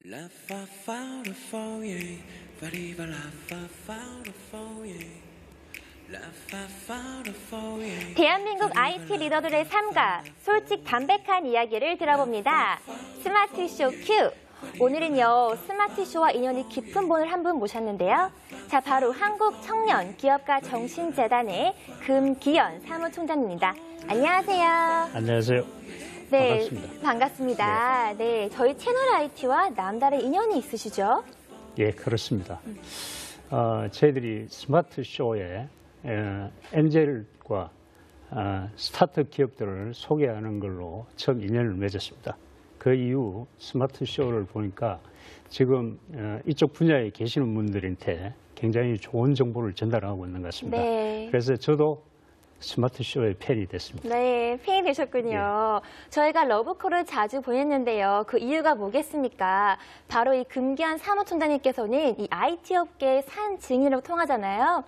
La fa fa la fo ye, fa di va la fa la fo ye. La fa fa la fo ye. 대한민국 IT 리더들의 삶과 솔직 담백한 이야기를 들어봅니다. 스마트쇼 Q. 오늘은요, 스마트쇼와 인연이 깊은 분을 한 분 모셨는데요. 자, 바로 한국청년 기업가 정신재단의 금기현 사무총장입니다. 안녕하세요. 안녕하세요. 네, 반갑습니다. 반갑습니다. 네, 저희 채널 IT와 남다른 인연이 있으시죠? 예, 그렇습니다. 저희들이 스마트쇼에 엔젤과 스타트업 기업들을 소개하는 걸로 처음 인연을 맺었습니다. 그 이후 스마트쇼를 보니까 지금 이쪽 분야에 계시는 분들한테 굉장히 좋은 정보를 전달하고 있는 것 같습니다. 네. 그래서 저도 스마트쇼의 팬이 됐습니다. 네, 팬이 되셨군요. 저희가 러브콜을 자주 보냈는데요. 그 이유가 뭐겠습니까? 바로 이 금기현 사무총장님께서는 이 IT 업계의 산 증인으로 통하잖아요.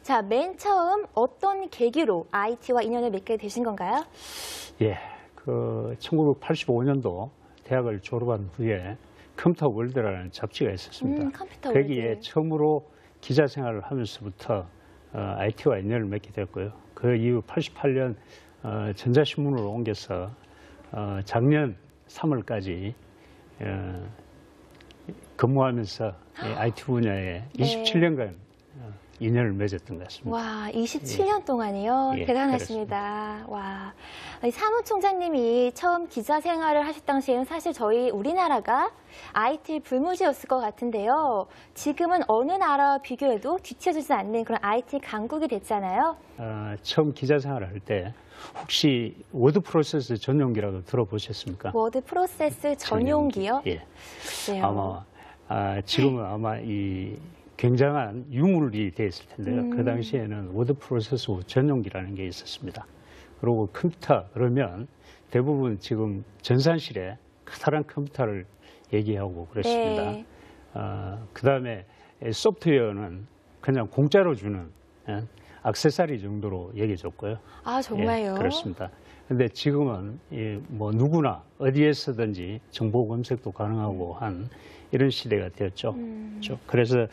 자, 맨 처음 어떤 계기로 IT와 인연을 맺게 되신 건가요? 예, 1985년도 대학을 졸업한 후에 컴퓨터 월드라는 잡지가 있었습니다. 컴퓨터 거기에 월드. 처음으로 기자 생활을 하면서부터 IT와 인연을 맺게 됐고요. 그 이후 88년 전자신문으로 옮겨서 작년 3월까지 근무하면서 IT 분야에 27년간 인연을 맺었던 것 같습니다. 와, 27년 동안이요? 예, 대단하십니다. 와, 이 사무총장님이 처음 기자 생활을 하실 당시에는 사실 저희 우리나라가 IT 불무지였을 것 같은데요. 지금은 어느 나라와 비교해도 뒤처지지 않는 그런 IT 강국이 됐잖아요. 처음 기자 생활을 할 때 혹시 워드 프로세스 전용기라고 들어보셨습니까? 워드 프로세스 전용기요? 예. 글쎄요. 지금은 아마 이 굉장한 유물이 되었을 텐데요. 그 당시에는 워드 프로세스 전용기라는 게 있었습니다. 그리고 컴퓨터 그러면 대부분 지금 전산실에 커다란 컴퓨터를 얘기하고 그랬습니다. 네. 그다음에 소프트웨어는 그냥 공짜로 주는 액세서리 정도로 얘기해줬고요. 아, 정말요? 예, 그렇습니다. 근데 지금은 뭐 누구나 어디에서든지 정보 검색도 가능하고 한 이런 시대가 되었죠. 그래서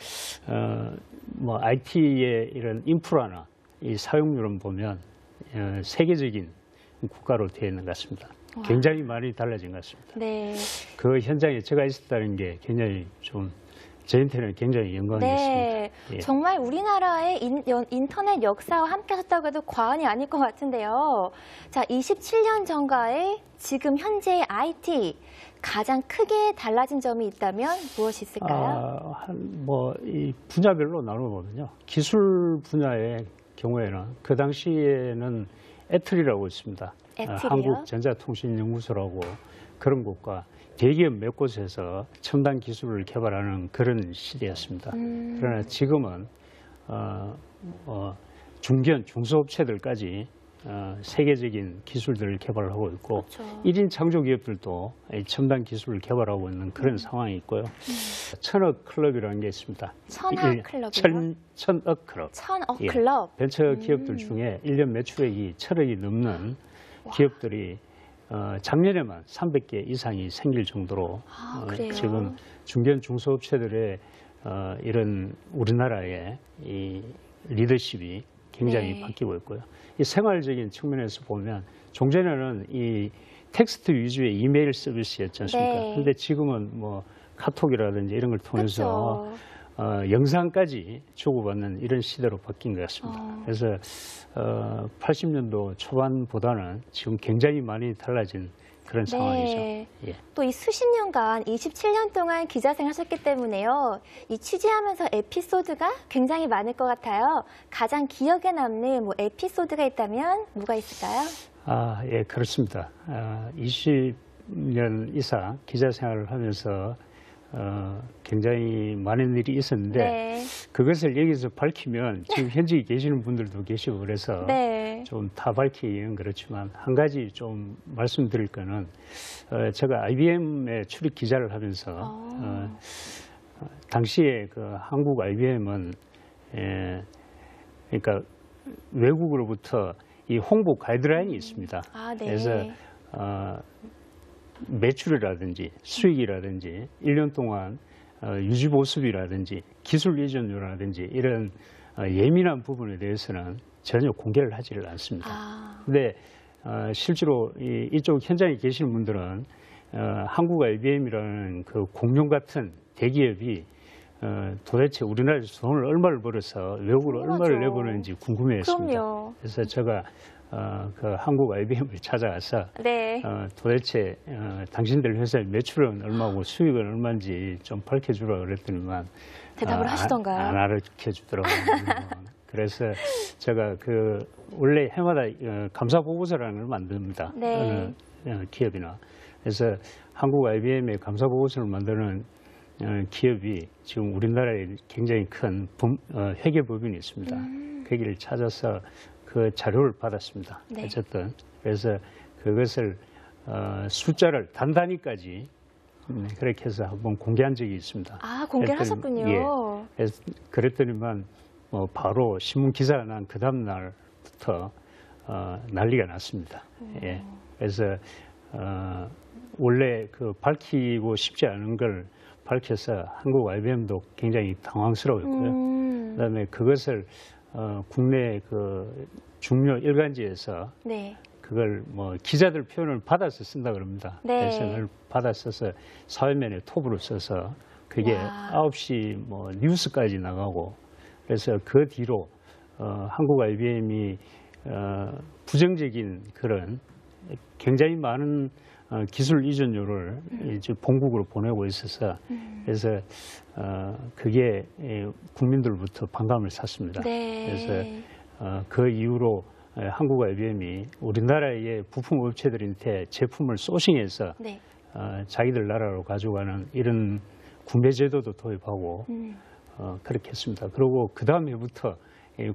뭐 IT의 이런 인프라나 이 사용률은 보면 세계적인 국가로 되어 있는 것 같습니다. 와. 굉장히 많이 달라진 것 같습니다. 네. 그 현장에 제가 있었다는 게 굉장히 좀 저한테는 굉장히 영광이었습니다. 네, 예. 정말 우리나라의 인터넷 역사와 함께 하셨다고 해도 과언이 아닐 것 같은데요. 자, 27년 전과의 지금 현재의 IT 가장 크게 달라진 점이 있다면 무엇이 있을까요? 이 분야별로 나눠보면요. 기술 분야의 경우에는 그 당시에는 애틀이라고 있습니다. 애틀이요? 한국전자통신연구소라고 그런 곳과 대기업 몇 곳에서 첨단 기술을 개발하는 그런 시대였습니다. 그러나 지금은 중견, 중소업체들까지 세계적인 기술들을 개발하고 있고 그렇죠. 1인 창조기업들도 첨단 기술을 개발하고 있는 그런 상황이 있고요. 천억 클럽이라는 게 있습니다. 천억 클럽이요? 천억 클럽. 천억 예. 클럽? 벤처 기업들 중에 1년 매출액이 천억이 넘는 기업들이 작년에만 300개 이상이 생길 정도로 그래요? 지금 중견 중소업체들의 이런 우리나라의 이 리더십이 굉장히 네. 바뀌고 있고요. 이 생활적인 측면에서 보면 종전에는 이 텍스트 위주의 이메일 서비스였지 않습니까? 네. 근데 지금은 뭐 카톡이라든지 이런 걸 통해서 그렇죠. 영상까지 주고받는 이런 시대로 바뀐 것 같습니다. 그래서 80년도 초반보다는 지금 굉장히 많이 달라진 그런 상황이죠. 네. 예. 또 이 수십 년간 27년 동안 기자 생활하셨기 때문에요. 이 취재하면서 에피소드가 굉장히 많을 것 같아요. 가장 기억에 남는 뭐 에피소드가 있다면 뭐가 있을까요? 예, 그렇습니다. 20년 이상 기자 생활을 하면서 굉장히 많은 일이 있었는데 네. 그것을 여기서 밝히면 지금 현직에 계시는 분들도 계시고 그래서 네. 좀 다 밝히기는 그렇지만 한 가지 좀 말씀드릴 거는 제가 IBM에 출입 기자를 하면서 당시에 그 한국 IBM은 그러니까 외국으로부터 이 홍보 가이드라인이 있습니다. 아, 네. 그래서 매출이라든지 수익이라든지 1년 동안 유지 보수비라든지 기술 이전료라든지 이런 예민한 부분에 대해서는 전혀 공개를 하지를 않습니다. 근데 실제로 이쪽 현장에 계시는 분들은 한국 IBM이라는 그 공룡 같은 대기업이 도대체 우리나라에서 돈을 얼마를 벌어서 외국으로 얼마를 내보내는지 궁금해했습니다. 그럼요. 그래서 제가 그 한국 IBM을 찾아가서 네. 도대체 당신들 회사의 매출은 얼마고 수익은 얼마인지 좀 밝혀주라 그랬더니만 대답을 하시던가요? 안 알려주더라고요. 그래서 제가 원래 해마다 감사 보고서라는 걸 만듭니다. 네. 어느 기업이나. 그래서 한국 IBM의 감사 보고서를 만드는 기업이 지금 우리나라에 굉장히 큰 회계법인이 있습니다. 거기를 찾아서 그 자료를 받았습니다. 네. 어쨌든 그래서 그것을 숫자를 단단히까지 그렇게 해서 한번 공개한 적이 있습니다. 공개하셨군요. 예. 그래서 그랬더니만 바로 신문 기사가 난 그 다음 날부터 난리가 났습니다. 예. 그래서 원래 그 밝히고 싶지 않은 걸 밝혀서 한국 IBM도 굉장히 당황스러웠고요. 그다음에 그것을 국내 그 중요 일간지에서 네. 그걸 기자들 표현을 받아서 쓴다 그럽니다. 네. 그래서 그걸 받아 써서 사회면에 톱으로 써서 그게 9시 뉴스까지 나가고 그래서 그 뒤로 한국 IBM이 부정적인 그런 굉장히 많은 기술 이전료를 이제 본국으로 보내고 있어서 그래서 그게 국민들부터 반감을 샀습니다. 네. 그래서 그 이후로 한국 IBM이 우리나라의 부품 업체들한테 제품을 소싱해서 네. 자기들 나라로 가져가는 이런 구매 제도도 도입하고 그렇게 했습니다. 그리고 그 다음 해부터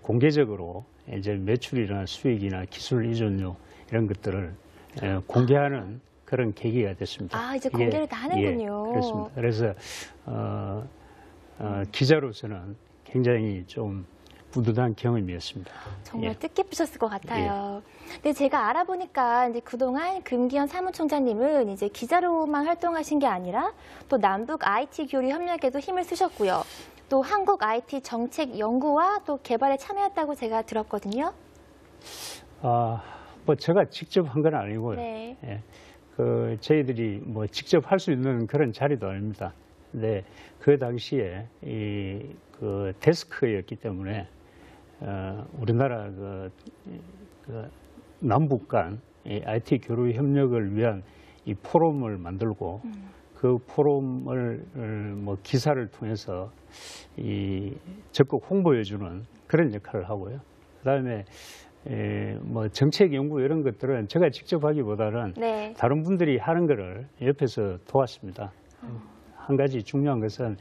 공개적으로 이제 매출이나 수익이나 기술 이전료 이런 것들을 공개하는 그런 계기가 됐습니다. 이제 공개를 다 하는군요. 예, 그렇습니다. 그래서 기자로서는 굉장히 좀 뿌듯한 경험이었습니다. 정말 뜻깊으셨을 것 같아요. 근데 제가 알아보니까 이제 그동안 금기현 사무총장님은 이제 기자로만 활동하신 게 아니라 또 남북 IT 교류 협력에도 힘을 쓰셨고요. 또 한국 IT 정책 연구와 또 개발에 참여했다고 제가 들었거든요. 제가 직접 한 건 아니고요. 네. 예, 저희들이 직접 할 수 있는 그런 자리도 아닙니다. 근데 그 당시에 그 데스크였기 때문에 우리나라 남북 간 IT 교류 협력을 위한 이 포럼을 만들고 그 포럼을 기사를 통해서 적극 홍보해주는 그런 역할을 하고요. 그다음에 정책 연구 이런 것들은 제가 직접 하기보다는 네. 다른 분들이 하는 거를 옆에서 도왔습니다. 한 가지 중요한 것은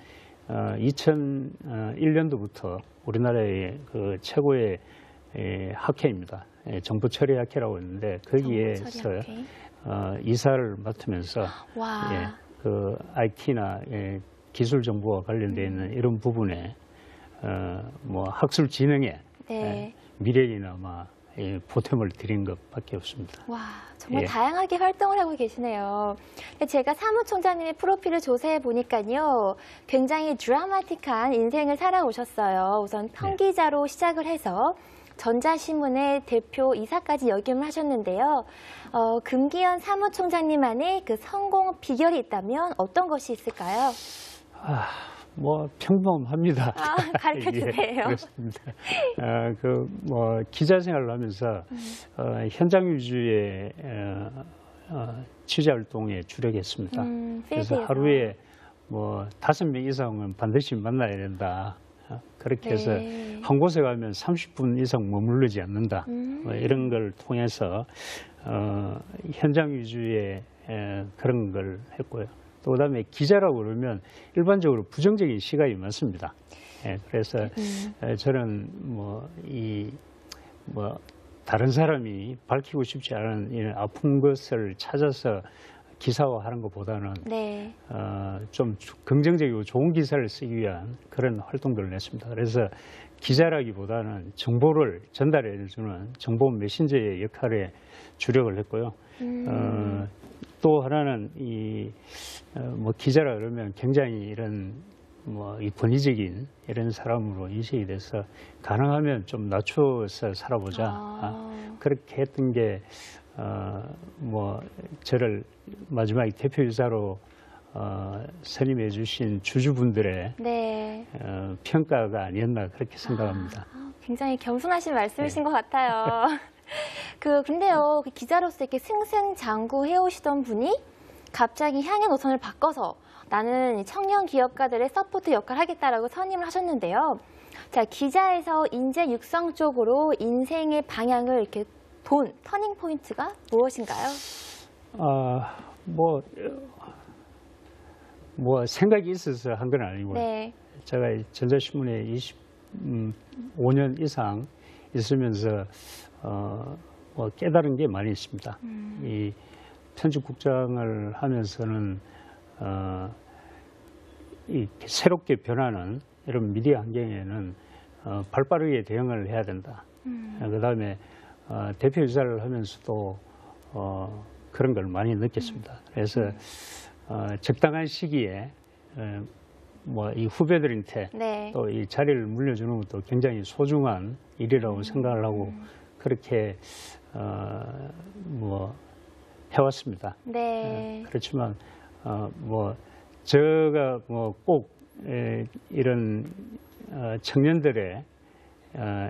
2001년도부터 우리나라의 그 최고의 학회입니다. 정보처리학회라고 있는데 거기에서 이사를 맡으면서 그 IT나 기술 정보와 관련되어 있는 이런 부분에 학술 진흥에 미래이나 보탬을 드린 것밖에 없습니다. 와, 정말 다양하게 활동을 하고 계시네요. 제가 사무총장님의 프로필을 조사해 보니까요, 굉장히 드라마틱한 인생을 살아오셨어요. 우선 평기자로 시작을 해서 전자신문의 대표 이사까지 역임을 하셨는데요. 금기현 사무총장님만의 그 성공 비결이 있다면 어떤 것이 있을까요? 평범합니다. 가르쳐 주세요. 그렇습니다. 기자 생활을 하면서 현장 위주의 취재 활동에 주력했습니다. 그래서 하루에 5명 이상은 반드시 만나야 된다. 그렇게 해서 한 곳에 가면 30분 이상 머무르지 않는다. 이런 걸 통해서 현장 위주의 그런 걸 했고요. 또 그다음에 기자라고 그러면 일반적으로 부정적인 시각이 많습니다. 그래서 저는 다른 사람이 밝히고 싶지 않은 이런 아픈 것을 찾아서 기사화하는 것보다는 좀 긍정적이고 좋은 기사를 쓰기 위한 그런 활동들을 냈습니다. 그래서 기자라기보다는 정보를 전달해 주는 정보 메신저의 역할에 주력을 했고요. 또 하나는 뭐 기자라 그러면 굉장히 이런 이 권위적인 이런 사람으로 인식이 돼서 가능하면 좀 낮춰서 살아보자. 그렇게 했던 게 뭐 저를 마지막에 대표이사로 선임해 주신 주주분들의 네. 평가가 아니었나 그렇게 생각합니다. 굉장히 겸손하신 말씀이신 것 같아요. 근데요, 기자로서 이렇게 승승장구 해오시던 분이 갑자기 향해 노선을 바꿔서 나는 청년 기업가들의 서포트 역할을 하겠다라고 선임을 하셨는데요. 자, 기자에서 인재 육성 쪽으로 인생의 방향을 이렇게 본 터닝 포인트가 무엇인가요? 뭐 생각이 있어서 한 건 아니고요. 네. 제가 전자신문에 25년 이상 있으면서 뭐 깨달은 게 많이 있습니다. 이 편집국장을 하면서는 이 새롭게 변하는 이런 미디어 환경에는 발빠르게 대응을 해야 된다. 그다음에 대표이사를 하면서도 그런 걸 많이 느꼈습니다. 그래서 적당한 시기에 뭐 이 후배들한테 네. 또 이 자리를 물려주는 것도 굉장히 소중한 일이라고 생각을 하고 그렇게 뭐 해왔습니다. 네. 그렇지만 뭐 제가 뭐 꼭 이런 청년들의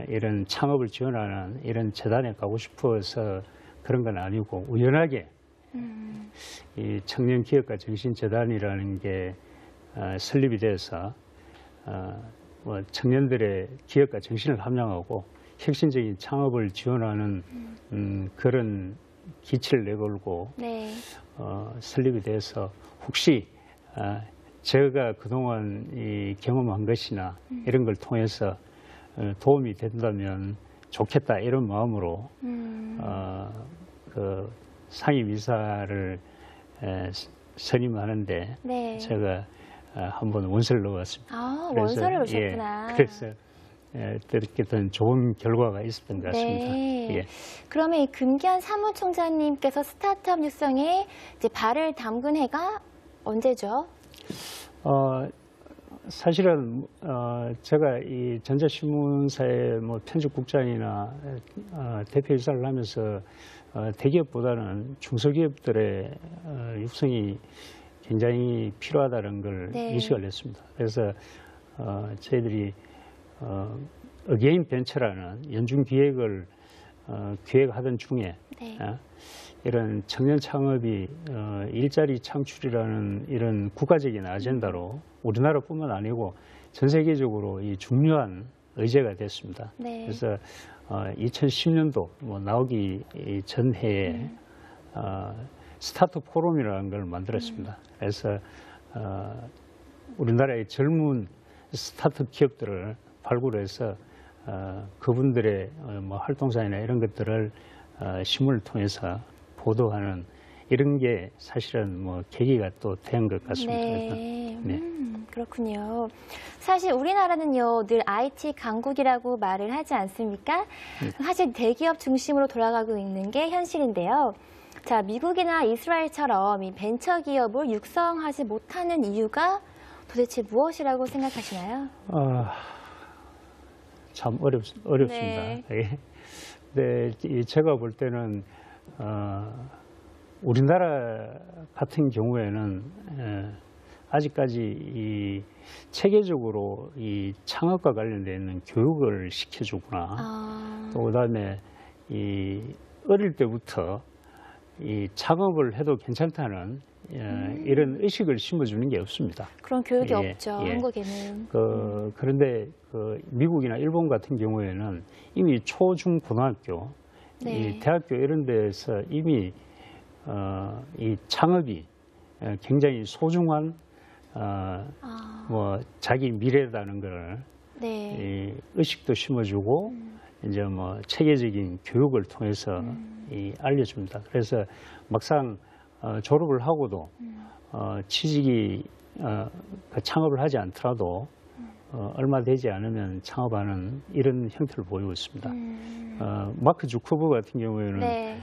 이런 창업을 지원하는 이런 재단에 가고 싶어서 그런 건 아니고 우연하게 이 청년 기업가 정신 재단이라는 게 설립이 돼서 뭐 청년들의 기업가 정신을 함양하고 혁신적인 창업을 지원하는 그런 기치를 내걸고 네. 설립이 돼서 혹시 제가 그동안 경험한 것이나 이런 걸 통해서 도움이 된다면 좋겠다 이런 마음으로 그 상임이사를 선임하는데 네. 제가 한번 원서를 넣어왔습니다. 원서를 넣으셨구나. 그래서 이렇게 된 좋은 결과가 있었던 것 같습니다. 네. 예. 그러면 이 금기현 사무총장님께서 스타트업 육성에 이제 발을 담근 해가 언제죠? 사실은 제가 이 전자신문사의 뭐 편집국장이나 대표이사를 하면서 대기업보다는 중소기업들의 육성이 굉장히 필요하다는 걸 네. 인식을 했습니다. 그래서 저희들이 어게인 벤처라는 연중 기획을 기획하던 중에 네. 이런 청년 창업이 일자리 창출이라는 이런 국가적인 아젠다로 우리나라뿐만 아니고 전 세계적으로 이 중요한 의제가 됐습니다. 네. 그래서 2010년도 뭐 나오기 전해에 스타트업 포럼이라는 걸 만들었습니다. 그래서 우리나라의 젊은 스타트업 기업들을 발굴해서 그분들의 뭐 활동사나 이런 것들을 신문을 통해서 보도하는 이런 게 사실은 뭐 계기가 또 된 것 같습니다. 네. 네. 그렇군요. 사실 우리나라는요, 늘 IT 강국이라고 말을 하지 않습니까? 사실 대기업 중심으로 돌아가고 있는 게 현실인데요. 자, 미국이나 이스라엘처럼 이 벤처 기업을 육성하지 못하는 이유가 도대체 무엇이라고 생각하시나요? 참 어렵습니다. 네. 근데 제가 볼 때는 우리나라 같은 경우에는 아직까지 이 체계적으로 이 창업과 관련되어 있는 교육을 시켜주거나 또 그다음에 이 어릴 때부터 이 창업을 해도 괜찮다는 이런 의식을 심어주는 게 없습니다. 그런 교육이 예, 없죠, 예. 한국에는. 그런데 미국이나 일본 같은 경우에는 이미 초, 중, 고등학교, 네. 이 대학교 이런 데서 이미 이 창업이 굉장히 소중한 뭐 자기 미래라는 걸 네. 이 의식도 심어주고 이제 뭐 체계적인 교육을 통해서 알려줍니다. 그래서 막상 졸업을 하고도 취직이 창업을 하지 않더라도 얼마 되지 않으면 창업하는 이런 형태를 보이고 있습니다. 마크 주커버그 같은 경우에는 네.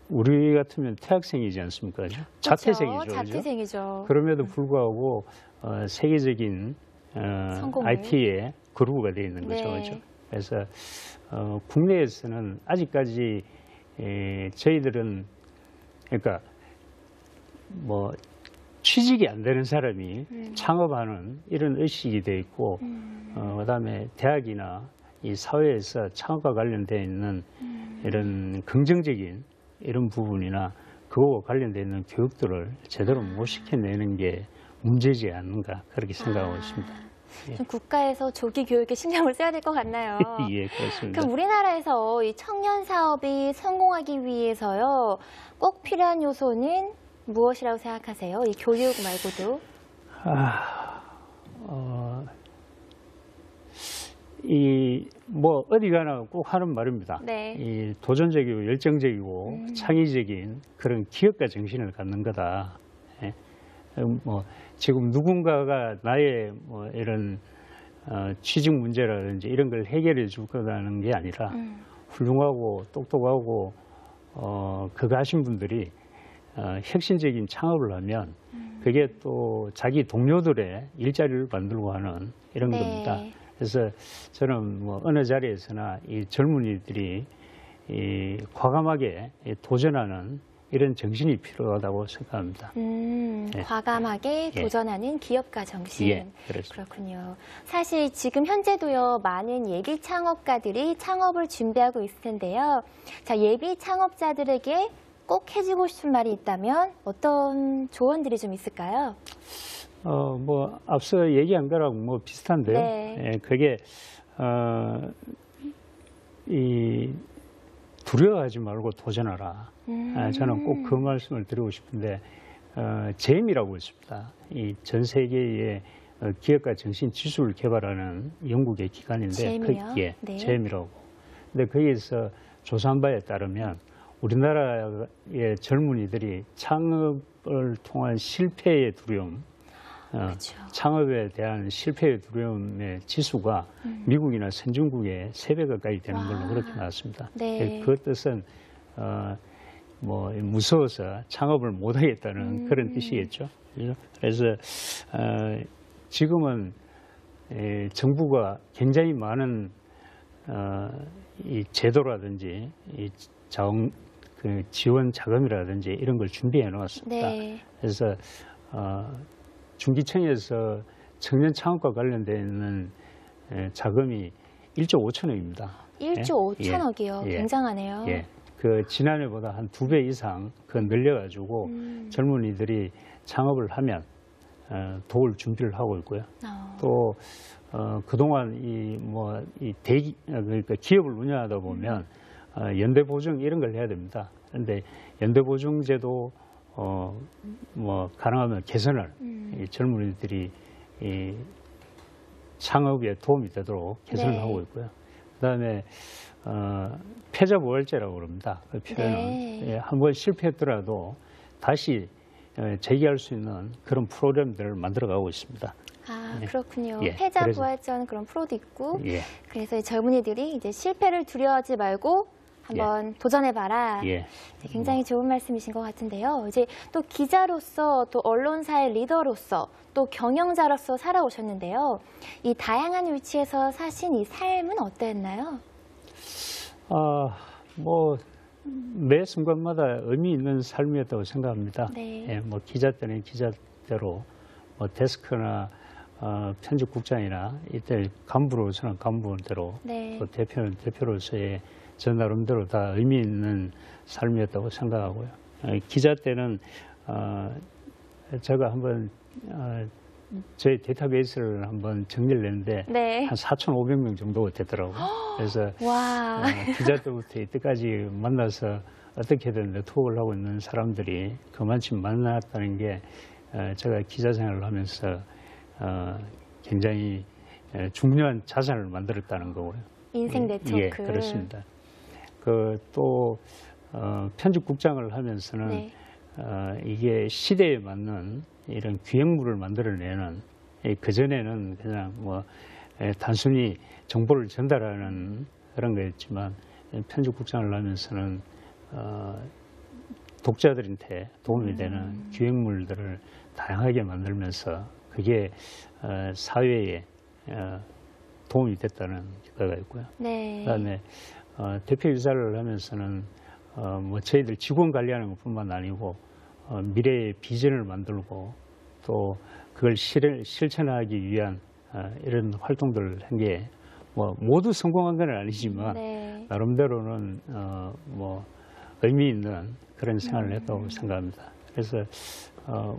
우리 같으면 태학생이지 않습니까? 그죠? 자퇴생이죠. 그죠? 자퇴생이죠. 그럼에도 불구하고 세계적인 성공을. IT의 그루브가 되어 있는 거죠. 네. 그죠? 그래서 국내에서는 아직까지 저희들은 그러니까 뭐 취직이 안 되는 사람이 창업하는 이런 의식이 돼 있고 그다음에 대학이나 이 사회에서 창업과 관련되어 있는 이런 긍정적인 이런 부분이나 그거와 관련되어 있는 교육들을 제대로 못 시켜내는 게 문제지 않는가 그렇게 생각하고 있습니다. 좀 국가에서 조기 교육에 신경을 써야 될 것 같나요? 예, 그렇습니다. 그럼 우리나라에서 이 청년 사업이 성공하기 위해서요, 꼭 필요한 요소는 무엇이라고 생각하세요? 이 교육 말고도. 뭐 어디 가나 꼭 하는 말입니다. 네. 이 도전적이고 열정적이고 창의적인 그런 기업가 정신을 갖는 거다. 예. 뭐 지금 누군가가 나의 뭐 이런 취직 문제라든지 이런 걸 해결해 줄 거라는 게 아니라 훌륭하고 똑똑하고 그거 하신 분들이 혁신적인 창업을 하면 그게 또 자기 동료들의 일자리를 만들고 하는 이런 네. 겁니다. 그래서 저는 뭐 어느 자리에서나 이 젊은이들이 이 과감하게 도전하는 이런 정신이 필요하다고 생각합니다. 과감하게 예. 도전하는 기업가 정신. 예, 그렇습니다. 그렇군요. 사실 지금 현재도요, 많은 예비 창업가들이 창업을 준비하고 있을 텐데요. 자, 예비 창업자들에게 꼭 해주고 싶은 말이 있다면 어떤 조언들이 좀 있을까요? 뭐 앞서 얘기한 거랑 뭐 비슷한데요. 네. 예, 그게 이 두려워하지 말고 도전하라. 저는 꼭 그 말씀을 드리고 싶은데 제임이라고 있습니다. 이 전 세계의 기업가 정신 지수를 개발하는 영국의 기관인데 제임이요? 예, 네. 제임이라고. 근데 거기에서 조사한 바에 따르면 우리나라의 젊은이들이 창업을 통한 실패의 두려움, 그렇죠. 창업에 대한 실패의 두려움의 지수가 미국이나 선진국의 3배 가까이 되는 걸로 와. 그렇게 나왔습니다. 네. 그 뜻은 뭐 무서워서 창업을 못하겠다는 그런 뜻이겠죠. 그래서 지금은 정부가 굉장히 많은 이 제도라든지 이 그 지원 자금이라든지 이런 걸 준비해 놓았습니다. 네. 그래서 중기청에서 청년 창업과 관련되는 자금이 1조 5천억입니다. 1조 5천억이요. 예. 굉장하네요. 예. 그 지난해보다 한 2배 이상 그 늘려가지고 젊은이들이 창업을 하면 도울 준비를 하고 있고요. 또 그동안 이 대기 그러니까 기업을 운영하다 보면 연대 보증 이런 걸 해야 됩니다. 그런데 연대 보증제도 뭐 가능하면 개선을 이 젊은이들이 이 창업에 도움이 되도록 개선을 네. 하고 있고요. 그다음에 패자부활제라고 그럽니다. 그 표현은 네. 예, 한번 실패했더라도 다시 재기할 수 있는 그런 프로그램들을 만들어가고 있습니다. 아, 예. 그렇군요. 예, 패자부활전 그런 프로도 있고, 예, 그래서 이 젊은이들이 이제 실패를 두려워하지 말고 한번 도전해봐라. 예. 네, 굉장히 좋은 말씀이신 것 같은데요. 이제 또 기자로서, 또 언론사의 리더로서, 또 경영자로서 살아오셨는데요. 이 다양한 위치에서 사신 이 삶은 어땠나요? 뭐 매 순간마다 의미 있는 삶이었다고 생각합니다. 네. 예, 뭐 기자 때는 기자대로, 뭐 데스크나 편집국장이나 이때 간부로서는 간부대로, 네. 또 대표는 대표로서의 저 나름대로 다 의미 있는 삶이었다고 생각하고요. 기자 때는 제가 한번 저희 데이터베이스를 한번 정리를 했는데 네. 한 4,500명 정도가 됐더라고요. 그래서 와. 기자 때부터 이때까지 만나서 어떻게든 네트워크를 하고 있는 사람들이 그만치 만났다는 게 제가 기자 생활을 하면서 굉장히 중요한 자산을 만들었다는 거고요. 인생 네트워크. 예, 그렇습니다. 또 편집국장을 하면서는 네. 이게 시대에 맞는 이런 기획물을 만들어내는, 그전에는 그냥 뭐 단순히 정보를 전달하는 그런 거였지만 편집국장을 하면서는 독자들한테 도움이 되는 기획물들을 다양하게 만들면서 그게 사회에 도움이 됐다는 결과가 있고요. 네. 그다음에 대표이사를 하면서는 뭐 저희들 직원 관리하는 것뿐만 아니고 미래의 비전을 만들고 또 그걸 실천하기 위한 이런 활동들을 한 게 뭐 모두 성공한 건 아니지만 네. 나름대로는 뭐 의미 있는 그런 생활을 했다고 생각합니다. 그래서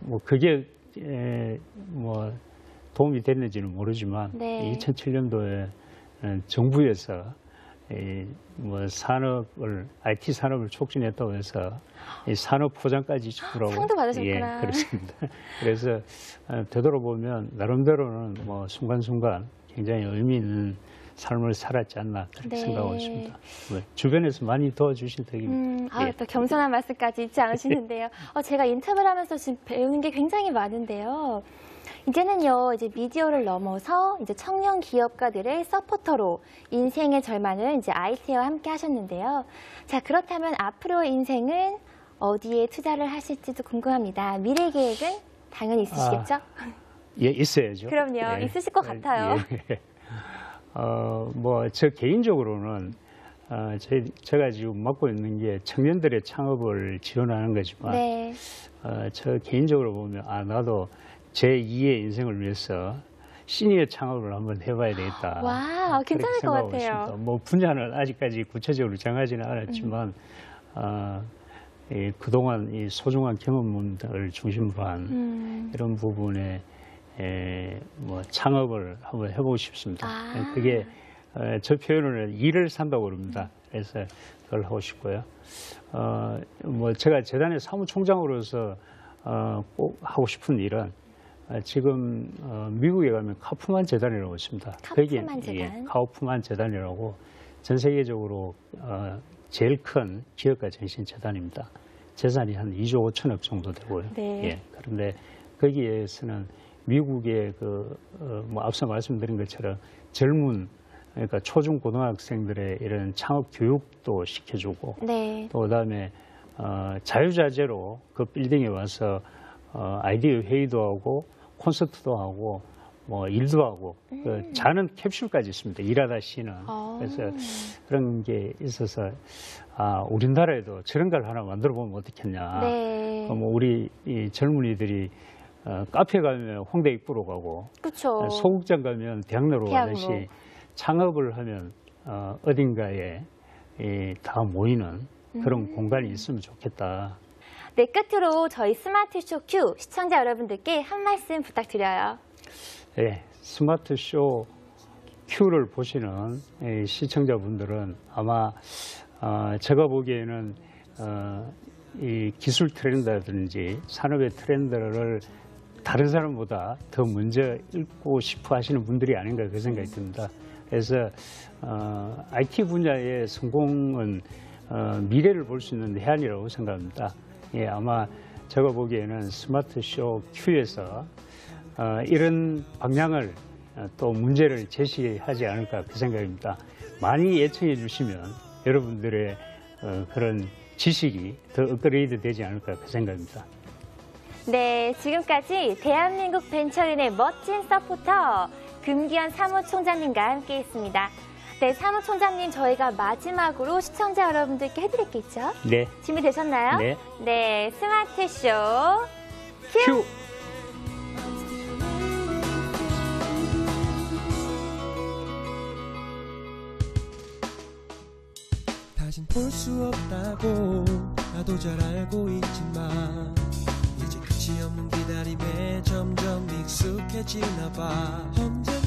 뭐 그게 뭐 도움이 됐는지는 모르지만 네. 2007년도에 정부에서 뭐 IT 산업을 촉진했다고 해서 이 산업 포장까지 주라고 상도 받으셨구나. 예, 그렇습니다. 그래서 되돌아보면 나름대로는 뭐 순간순간 굉장히 의미 있는 삶을 살았지 않나 그렇게 네. 생각하고 있습니다. 주변에서 많이 도와주신 덕입니다. 예. 또 겸손한 말씀까지 잊지 않으시는데요. 제가 인터뷰를 하면서 지금 배우는 게 굉장히 많은데요. 이제는요, 이제 미디어를 넘어서 이제 청년 기업가들의 서포터로 인생의 절반을 이제 IT와 함께 하셨는데요. 자, 그렇다면 앞으로의 인생은 어디에 투자를 하실지도 궁금합니다. 미래 계획은 당연히 있으시겠죠? 예, 있어야죠. 그럼요. 예. 있으실 것 같아요. 예. 뭐, 저 개인적으로는, 제가 지금 맡고 있는 게 청년들의 창업을 지원하는 거지만, 네. 저 개인적으로 보면, 나도 제2의 인생을 위해서 시니어 창업을 한번 해봐야 되겠다. 와, 괜찮을 것 같아요. 있습니다. 뭐, 분야는 아직까지 구체적으로 정하지는 않았지만, 그동안 이 소중한 경험들을 중심으로 한 이런 부분에 뭐 창업을 한번 해보고 싶습니다. 그게 저 표현을 일을 산다고 그럽니다. 그래서 그걸 하고 싶고요. 뭐 제가 재단의 사무총장으로서 꼭 하고 싶은 일은 지금 미국에 가면 카프만 재단이라고 있습니다. 카프만 재단? 예, 카우프만 재단이라고 전 세계적으로 제일 큰 기업가 전신 재단입니다. 재산이 한 2조 5천억 정도 되고요. 네. 예, 그런데 거기에서는 미국의 뭐 앞서 말씀드린 것처럼 젊은 그러니까 초중 고등학생들의 이런 창업 교육도 시켜주고 네. 또 그다음에 자유자재로 그 빌딩에 와서 아이디어 회의도 하고 콘서트도 하고 뭐 일도 하고 자는 캡슐까지 있습니다. 일하다 쉬는. 그래서 그런 게 있어서 우리나라에도 저런 걸 하나 만들어 보면 어떻겠냐. 네. 뭐 우리 이 젊은이들이 카페 가면 홍대 입구로 가고 그쵸. 소극장 가면 대학로로 가듯이 창업을 하면 어딘가에 다 모이는 그런 공간이 있으면 좋겠다. 네, 끝으로 저희 스마트쇼 Q 시청자 여러분들께 한 말씀 부탁드려요. 네, 스마트쇼 Q를 보시는 시청자분들은 아마 제가 보기에는 이 기술 트렌드라든지 산업의 트렌드를 다른 사람보다 더 먼저 읽고 싶어 하시는 분들이 아닌가 그 생각이 듭니다. 그래서 IT 분야의 성공은 미래를 볼 수 있는 해안이라고 생각합니다. 예, 아마 제가 보기에는 스마트쇼 Q에서 이런 방향을 또 문제를 제시하지 않을까 그 생각입니다. 많이 예청해 주시면 여러분들의 그런 지식이 더 업그레이드 되지 않을까 그 생각입니다. 네, 지금까지 대한민국 벤처인의 멋진 서포터 금기현 사무총장님과 함께했습니다. 네, 사무총장님 저희가 마지막으로 시청자 여러분들께 해드릴 게 있죠? 네. 준비되셨나요? 네. 네, 스마트쇼 Q. 다신 볼 수 없다고 나도 잘 알고 있지만 이제 끝이 없는 기다림에 점점 익숙해지나 봐.